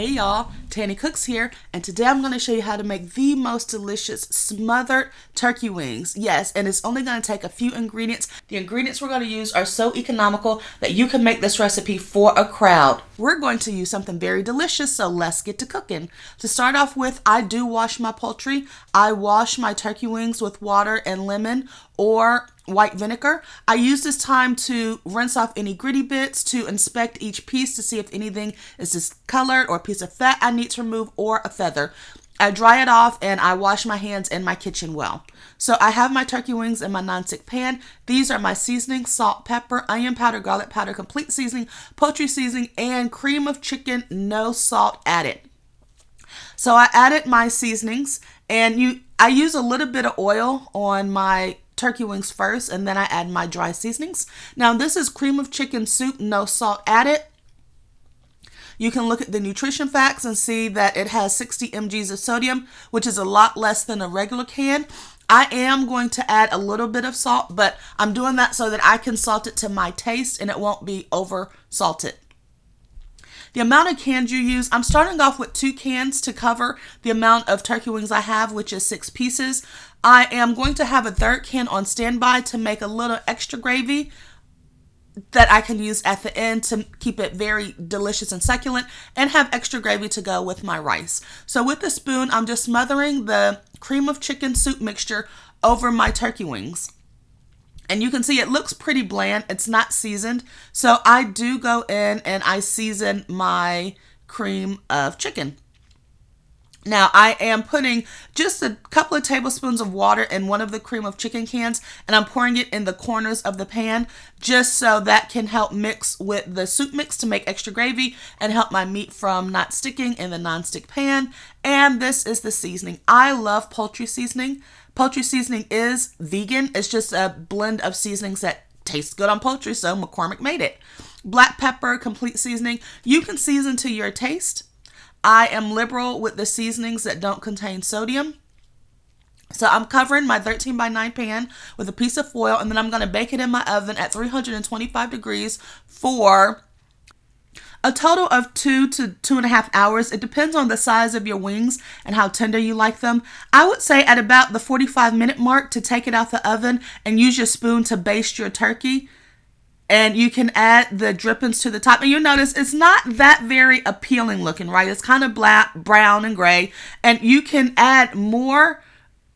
Hey y'all, Tanny Cooks here, and today I'm going to show you how to make the most delicious smothered turkey wings. Yes, and it's only going to take a few ingredients. The ingredients we're going to use are so economical that you can make this recipe for a crowd. We're going to use something very delicious, so let's get to cooking. To start off with, I do wash my poultry. I wash my turkey wings with water and lemon or white vinegar. I use this time to rinse off any gritty bits, to inspect each piece to see if anything is discolored or a piece of fat I need to remove or a feather. I dry it off and I wash my hands in my kitchen well. So I have my turkey wings in my nonstick pan. These are my seasonings: salt, pepper, onion powder, garlic powder, complete seasoning, poultry seasoning, and cream of chicken, no salt added. So I added my seasonings, and I use a little bit of oil on my turkey wings first, and then I add my dry seasonings. Now this is cream of chicken soup, no salt added. You can look at the nutrition facts and see that it has 60 mg's of sodium, which is a lot less than a regular can. I am going to add a little bit of salt, but I'm doing that so that I can salt it to my taste and it won't be over salted. The amount of cans you use, I'm starting off with 2 cans to cover the amount of turkey wings I have, which is 6 pieces. I am going to have a third can on standby to make a little extra gravy that I can use at the end to keep it very delicious and succulent, and have extra gravy to go with my rice. So with the spoon, I'm just smothering the cream of chicken soup mixture over my turkey wings. And you can see it looks pretty bland. It's not seasoned. So I do go in and I season my cream of chicken. Now I am putting just a couple of tablespoons of water in one of the cream of chicken cans, and I'm pouring it in the corners of the pan just so that can help mix with the soup mix to make extra gravy and help my meat from not sticking in the nonstick pan. And this is the seasoning. I love poultry seasoning. Poultry seasoning is vegan. It's just a blend of seasonings that tastes good on poultry, so McCormick made it. Black pepper, complete seasoning. You can season to your taste. I am liberal with the seasonings that don't contain sodium. So I'm covering my 13 by 9 pan with a piece of foil, and then I'm going to bake it in my oven at 325 degrees for a total of 2 to 2.5 hours. It depends on the size of your wings and how tender you like them. I would say at about the 45-minute mark to take it out the oven and use your spoon to baste your turkey. And you can add the drippings to the top. And you'll notice it's not that very appealing looking, right? It's kind of black, brown, and gray. And you can add more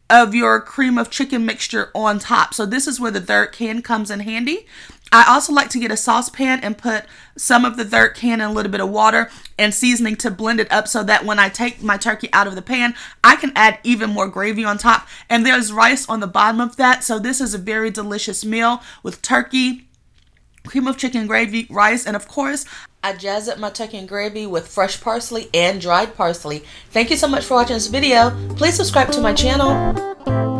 of your cream of chicken mixture on top. So this is where the third can comes in handy. I also like to get a saucepan and put some of the third can in a little bit of water and seasoning to blend it up so that when I take my turkey out of the pan, I can add even more gravy on top. And there's rice on the bottom of that. So this is a very delicious meal with turkey, cream of chicken gravy, rice, and of course, I jazz up my turkey and gravy with fresh parsley and dried parsley. Thank you so much for watching this video. Please subscribe to my channel.